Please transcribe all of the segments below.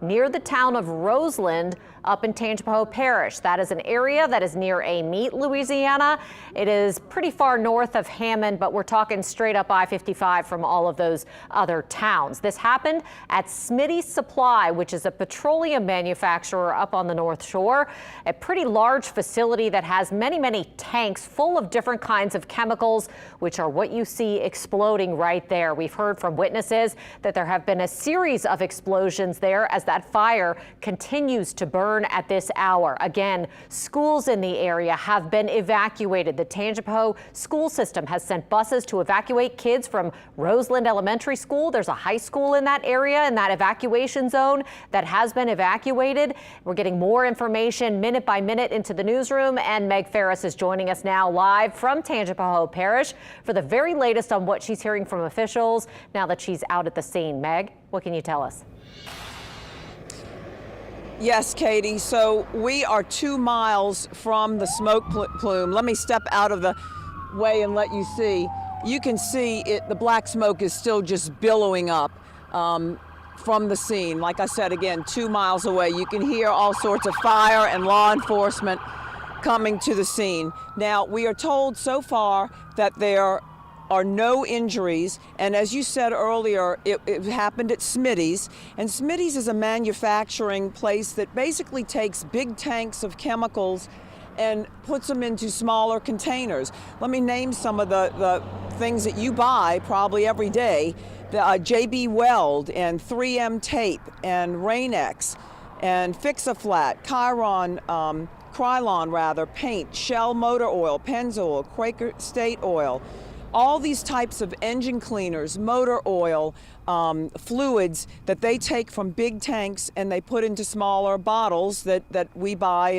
near the town of Roseland up in Tangipahoa Parish. That is an area that is near Amite, Louisiana. It is pretty far north of Hammond, but we're talking straight up I-55 from all of those other towns. This happened at Smitty's Supply, which is a petroleum manufacturer up on the North Shore, a pretty large facility that has many tanks full of different kinds of chemicals, which are what you see exploding right there. We've heard from witnesses that there have been a series of explosions there as that fire continues to burn at this hour. Again, schools in the area have been evacuated. The Tangipahoa school system has sent buses to evacuate kids from Roseland Elementary School. There's a high school in that area, in that evacuation zone, that has been evacuated. We're getting more information minute by minute into the newsroom, and Meg Ferris is joining us now live from Tangipahoa Parish for the very latest on what she's hearing from officials now that she's out at the scene. Meg, what can you tell us? Yes, Katie. So we are 2 miles from the smoke plume. Let me step out of the way and let you see. You can see it. The black smoke is still just billowing up from the scene. Like I said, again, 2 miles away. You can hear all sorts of fire and law enforcement coming to the scene. Now, we are told so far that there are no injuries, and as you said earlier, it happened at Smitty's, and Smitty's is a manufacturing place that basically takes big tanks of chemicals and puts them into smaller containers. Let me name some of the things that you buy probably every day: the JB Weld and 3M tape and Rain-X and Fix-A-Flat, Krylon paint, Shell motor oil, Pennzoil, Quaker State oil. All these types of engine cleaners, motor oil, fluids that they take from big tanks and they put into smaller bottles that we buy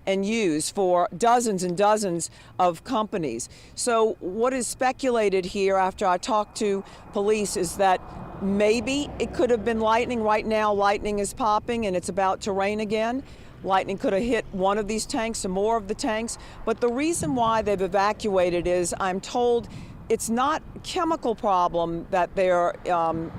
and use for dozens and dozens of companies. So what is speculated here after I talked to police is that maybe it could have been lightning. Right now, lightning is popping and it's about to rain again. Lightning could have hit one of these tanks or more of the tanks. But the reason why they've evacuated is, I'm told, it's not a chemical problem that they're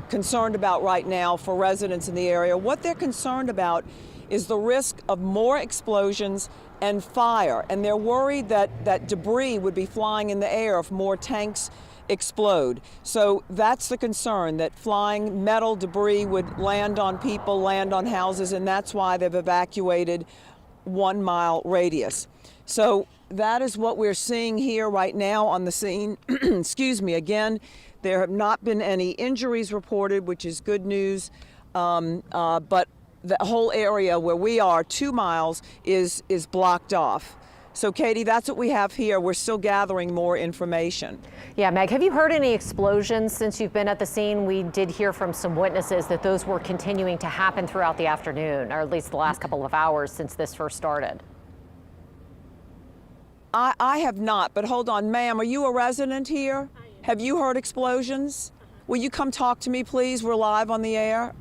concerned about right now for residents in the area. What they're concerned about is the risk of more explosions and fire. And they're worried that debris would be flying in the air if more tanks explode. So that's the concern, that flying metal debris would land on people, land on houses, and that's why they've evacuated 1 mile radius. So that is what we're seeing here right now on the scene. Excuse me. Again, there have not been any injuries reported, which is good news. But the whole area where we are, 2 miles, is blocked off. So, Katie, that's what we have here. We're still gathering more information. Yeah, Meg, have you heard any explosions since you've been at the scene? We did hear from some witnesses that those were continuing to happen throughout the afternoon, or at least the last couple of hours since this first started. I have not, but hold on. Ma'am, are you a resident here? I am. Have you heard explosions? Will you come talk to me, please? We're live on the air.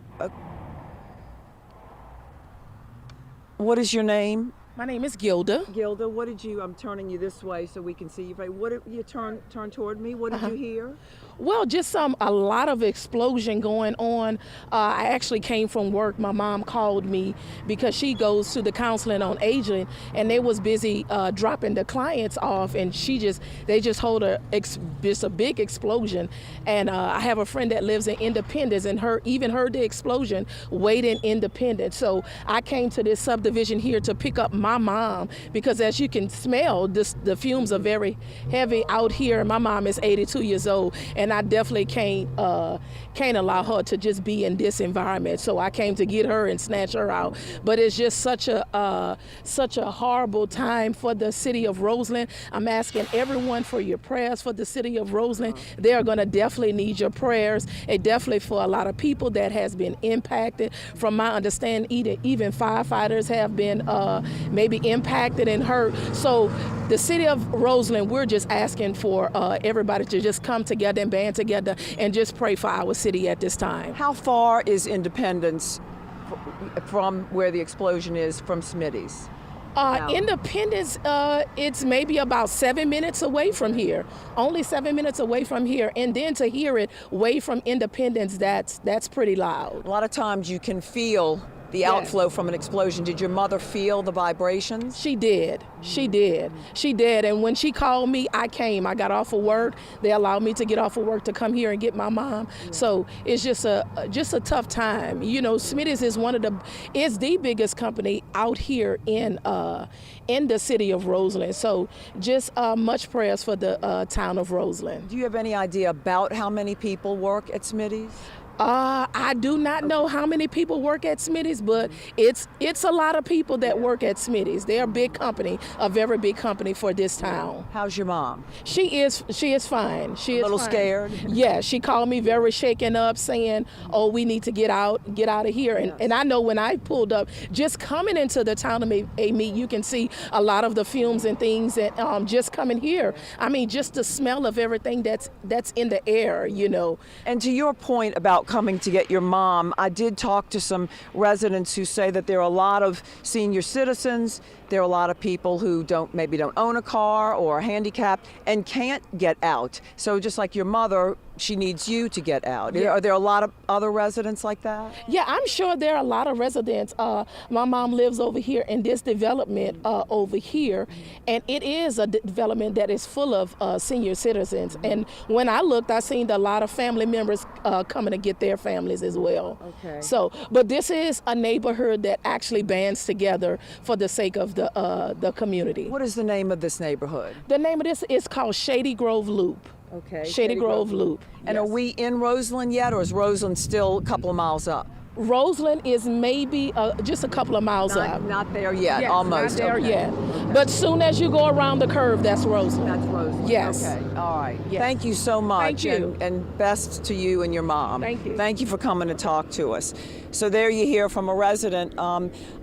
What is your name? My name is Gilda. Gilda, what did you, I'm turning you this way so we can see you. What did you turn toward me? What did you hear? Well, just a lot of explosion going on. I actually came from work. My mom called me because she goes to the counseling on aging, and they was busy dropping the clients off, and they just hold a big explosion. And I have a friend that lives in Independence, and even heard the explosion waiting Independence. So I came to this subdivision here to pick up my mom, because as you can smell, the fumes are very heavy out here. My mom is 82 years old, and I definitely can't allow her to just be in this environment. So I came to get her and snatch her out. But it's just such a horrible time for the city of Roseland. I'm asking everyone for your prayers for the city of Roseland. They are going to definitely need your prayers, and definitely for a lot of people that has been impacted. From my understanding, even firefighters have been maybe impacted and hurt. So the city of Roseland, we're just asking for everybody to just come together and band together and just pray for our city at this time. How far is Independence from where the explosion is from Smitty's? Independence, it's maybe about 7 minutes away from here. Only 7 minutes away from here. And then to hear it way from Independence, that's pretty loud. A lot of times you can feel the outflow from an explosion. Did your mother feel the vibrations? She did. She did. She did. And when she called me, I came. I got off of work. They allowed me to get off of work to come here and get my mom. So it's just a tough time. You know, Smitty's is is the biggest company out here in the city of Roseland. So just much prayers for the town of Roseland. Do you have any idea about how many people work at Smitty's? I do not know how many people work at Smitty's, but it's a lot of people that work at Smitty's. They're a big company, a very big company for this town. How's your mom? She is fine. She is a little fine. Scared? Yeah, she called me very shaken up, saying, "Oh, we need to get out of here." And I know when I pulled up, just coming into the town of Amite, you can see a lot of the fumes and things, and just coming here. I mean, just the smell of everything that's in the air, you know. And to your point about coming to get your mom, I did talk to some residents who say that there are a lot of senior citizens, there are a lot of people who maybe don't own a car or are handicapped and can't get out. So just like your mother, she needs you to get out. Yeah. Are there a lot of other residents like that? Yeah, I'm sure there are a lot of residents. My mom lives over here in this development over here, and it is a development that is full of senior citizens. And when I looked, I seen a lot of family members coming to get their families as well. Okay. So, but this is a neighborhood that actually bands together for the sake of the community. What is the name of this neighborhood? The name of this is called Shady Grove Loop. Okay. Shady Grove Loop. And yes. Are we in Roseland yet, or is Roseland still a couple of miles up? Roseland is maybe just a couple of miles up. Not there yet, yes, almost. Not there okay. yet. Okay. But soon as you go around the curve, that's Roseland. That's Roseland. Yes. Okay. All right. Yes. Thank you so much. Thank you. And best to you and your mom. Thank you. Thank you for coming to talk to us. So there you hear from a resident.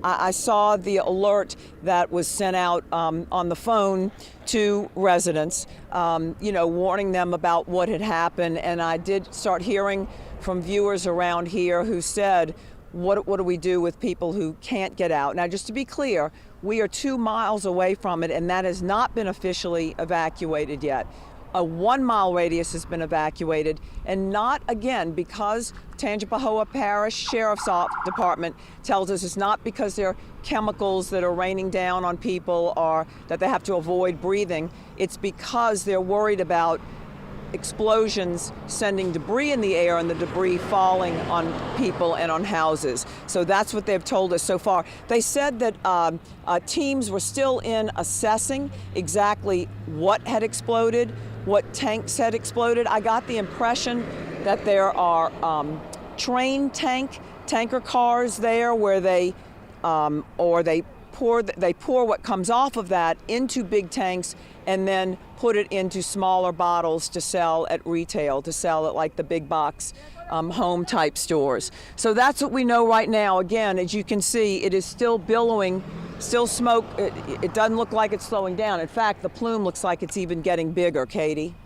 I saw the alert that was sent out on the phone to residents, warning them about what had happened. And I did start hearing from viewers around here who said, what do we do with people who can't get out? Now, just to be clear, we are 2 miles away from it, and that has not been officially evacuated yet. A 1 mile radius has been evacuated, and not again because Tangipahoa Parish Sheriff's Department tells us it's not because there are chemicals that are raining down on people or that they have to avoid breathing. It's because they're worried about explosions sending debris in the air and the debris falling on people and on houses. So that's what they've told us so far. They said that teams were still in assessing exactly what had exploded, what tanks had exploded. I got the impression that there are train tanker cars there where they pour what comes off of that into big tanks and then put it into smaller bottles to sell at retail, to sell at like the big box home type stores. So that's what we know right now. Again, as you can see, it is still billowing, still smoke. It doesn't look like it's slowing down. In fact, the plume looks like it's even getting bigger, Katie.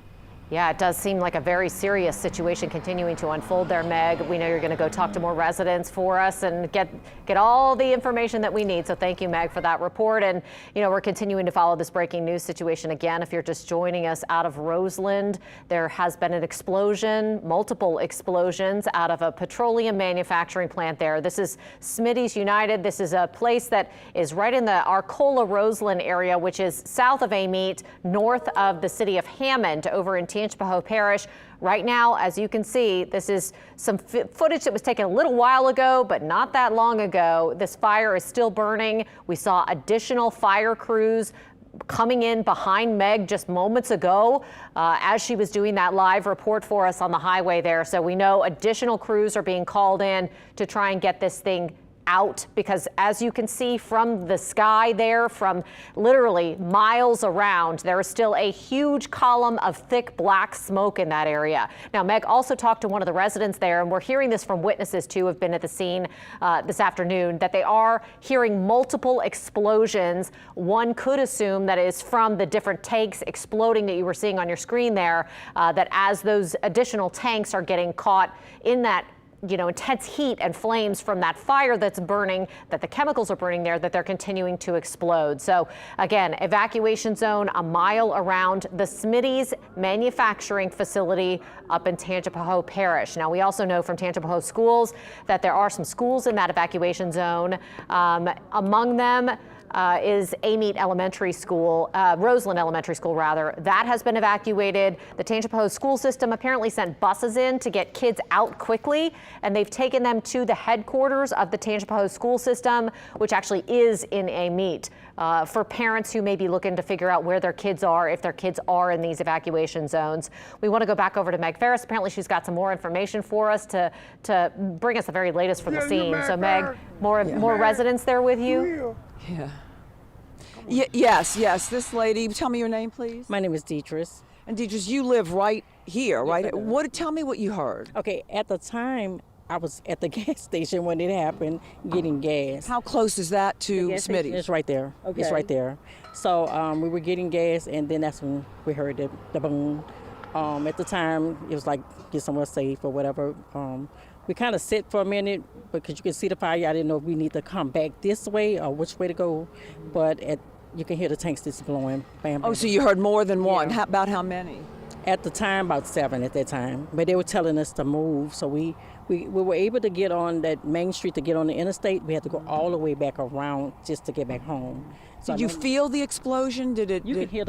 Yeah, it does seem like a very serious situation continuing to unfold there, Meg. We know you're going to go talk to more residents for us and get all the information that we need. So thank you, Meg, for that report. And, we're continuing to follow this breaking news situation. Again, if you're just joining us out of Roseland, there has been an explosion, multiple explosions out of a petroleum manufacturing plant there. This is Smitty's United. This is a place that is right in the Arcola-Roseland area, which is south of Amite, north of the city of Hammond, over in Tangipahoa Parish. Right now, as you can see, this is some footage that was taken a little while ago, but not that long ago. This fire is still burning. We saw additional fire crews coming in behind Meg just moments ago as she was doing that live report for us on the highway there. So we know additional crews are being called in to try and get this thing out, because as you can see from the sky there, from literally miles around, there is still a huge column of thick black smoke in that area. Now, Meg also talked to one of the residents there, and we're hearing this from witnesses too, who have been at the scene this afternoon, that they are hearing multiple explosions. One could assume that is from the different tanks exploding that you were seeing on your screen there, that as those additional tanks are getting caught in that intense heat and flames from that fire that's burning, that the chemicals are burning there, that they're continuing to explode. So again, evacuation zone a mile around the Smitty's manufacturing facility up in Tangipahoa Parish. Now, we also know from Tangipahoa schools that there are some schools in that evacuation zone. Among them is Amite Elementary School, Roseland Elementary School rather. That has been evacuated. The Tangipahoa school system apparently sent buses in to get kids out quickly, and they've taken them to the headquarters of the Tangipahoa school system, which actually is in Amite. For parents who may be looking to figure out where their kids are, if their kids are in these evacuation zones. We want to go back over to Meg Ferris. Apparently she's got some more information for us to bring us the very latest from the scene. So Meg, more residents there with you? Yeah. Yes. This lady, tell me your name, please. My name is Deidre. And Deidre, you live right here, right? I do. Tell me what you heard. Okay, at the time, I was at the gas station when it happened, getting gas. How close is that to Smitty's? It's right there. Okay. It's right there. So we were getting gas, and then that's when we heard the boom. At the time, it was like, get somewhere safe or whatever. We kind of sit for a minute because you can see the fire. I didn't know if we need to come back this way or which way to go. But you can hear the tanks just blowing. Bam, bam. Oh, so you heard more than one. Yeah. About how many? At the time, about 7 at that time. But they were telling us to move. So we were able to get on that main street to get on the interstate. We had to go all the way back around just to get back home. So Did you feel the explosion? Did it? You can hear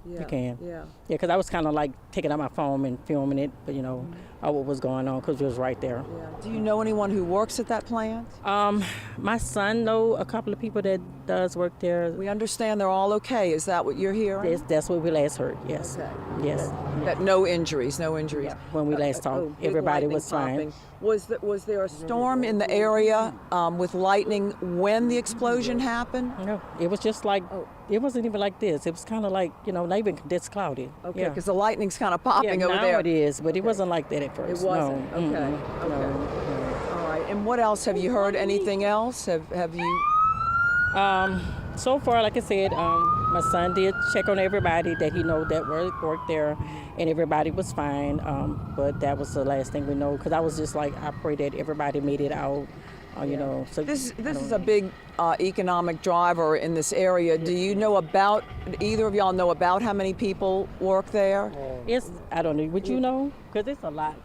you can. Yeah. Because I was kind of like taking out my phone and filming it, but what was going on because it was right there. Yeah. Do you know anyone who works at that plant? My son know a couple of people that does work there. We understand they're all okay. Is that what you're hearing? That's what we last heard. Yes. Okay. Yes. That no injuries. Yeah. When we last talked, big everybody lightning was fine. popping. Was there a storm in the area with lightning when the explosion happened? No, it was just like, it wasn't even like this. It was kind of like, not even this cloudy. Okay, because the lightning's kind of popping over now there. it is, but it wasn't like that at first. It wasn't. No. Okay. Mm-mm. No. All right. And what else have you heard? Anything else? Have you? So far, like I said, my son did check on everybody that he know that worked there, and everybody was fine. But that was the last thing we know, because I was just like, I pray that everybody made it out. So This is a big economic driver in this area. Do you know about? Either of y'all know about how many people work there? I don't know. Would you know? Because it's a lot.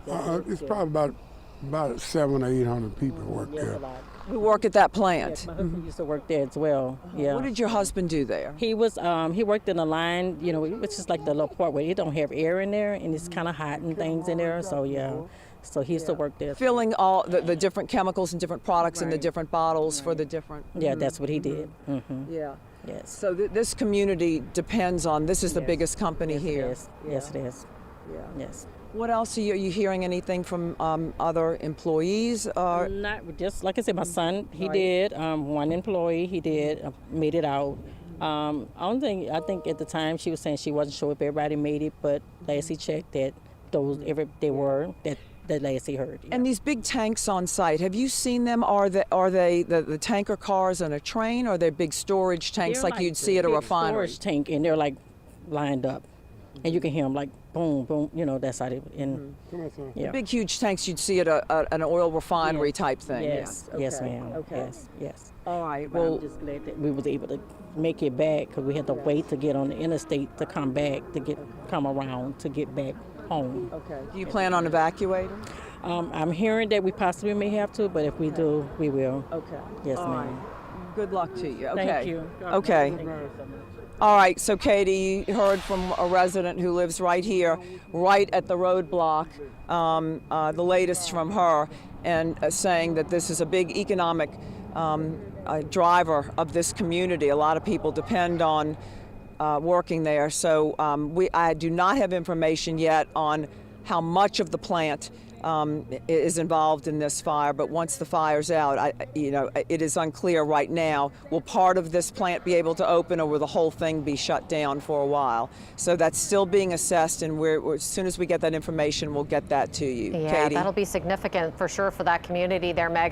It's probably about 700 or 800 people work Yes, there. a lot. Who work at that plant? My husband used to work there as well. Yeah. What did your husband do there? He was he worked in a line, which is like the little part where it don't have air in there and it's kind of hot and things in there. So yeah, so he used to work there. Filling all the different chemicals and different products in the different bottles for the different. Yeah, that's what he did. Mm-hmm. Yeah. Yes. So this community depends on. This is the biggest company here. Yes, it is. Yeah. Yes. What else are you hearing? Anything from other employees? Not just like I said, my son. He did. One employee. He did made it out. Only thing I think at the time she was saying she wasn't sure if everybody made it, but last he checked that they were that last he heard. And these big tanks on site, have you seen them? Are they the tanker cars on a train, or are they big storage tanks They're like you'd see at a big refinery? Storage tank, and they're like lined up, and you can hear them like boom, boom. That's how they. And yeah. Big, huge tanks you'd see at an oil refinery type thing. Yes, Yeah. yes, Okay. ma'am. Okay. Yes. All right. But Well, I'm just glad that we was able to make it back because we had to wait to get on the interstate to come back come around to get back home. okay. Do you plan on evacuating? I'm hearing that we possibly may have to, but if we do, we will. Okay. Yes, All ma'am. right. Good luck to you. Okay. Thank you. Okay. All right, so Katie, you heard from a resident who lives right here, right at the roadblock, the latest from her, and saying that this is a big economic driver of this community. A lot of people depend on working there. So I do not have information yet on how much of the plant is involved in this fire, but once the fire's out, it is unclear right now. Will part of this plant be able to open, or will the whole thing be shut down for a while? So that's still being assessed, and as soon as we get that information, we'll get that to you. Yeah, Katie? that'll be significant for sure for that community there, Meg.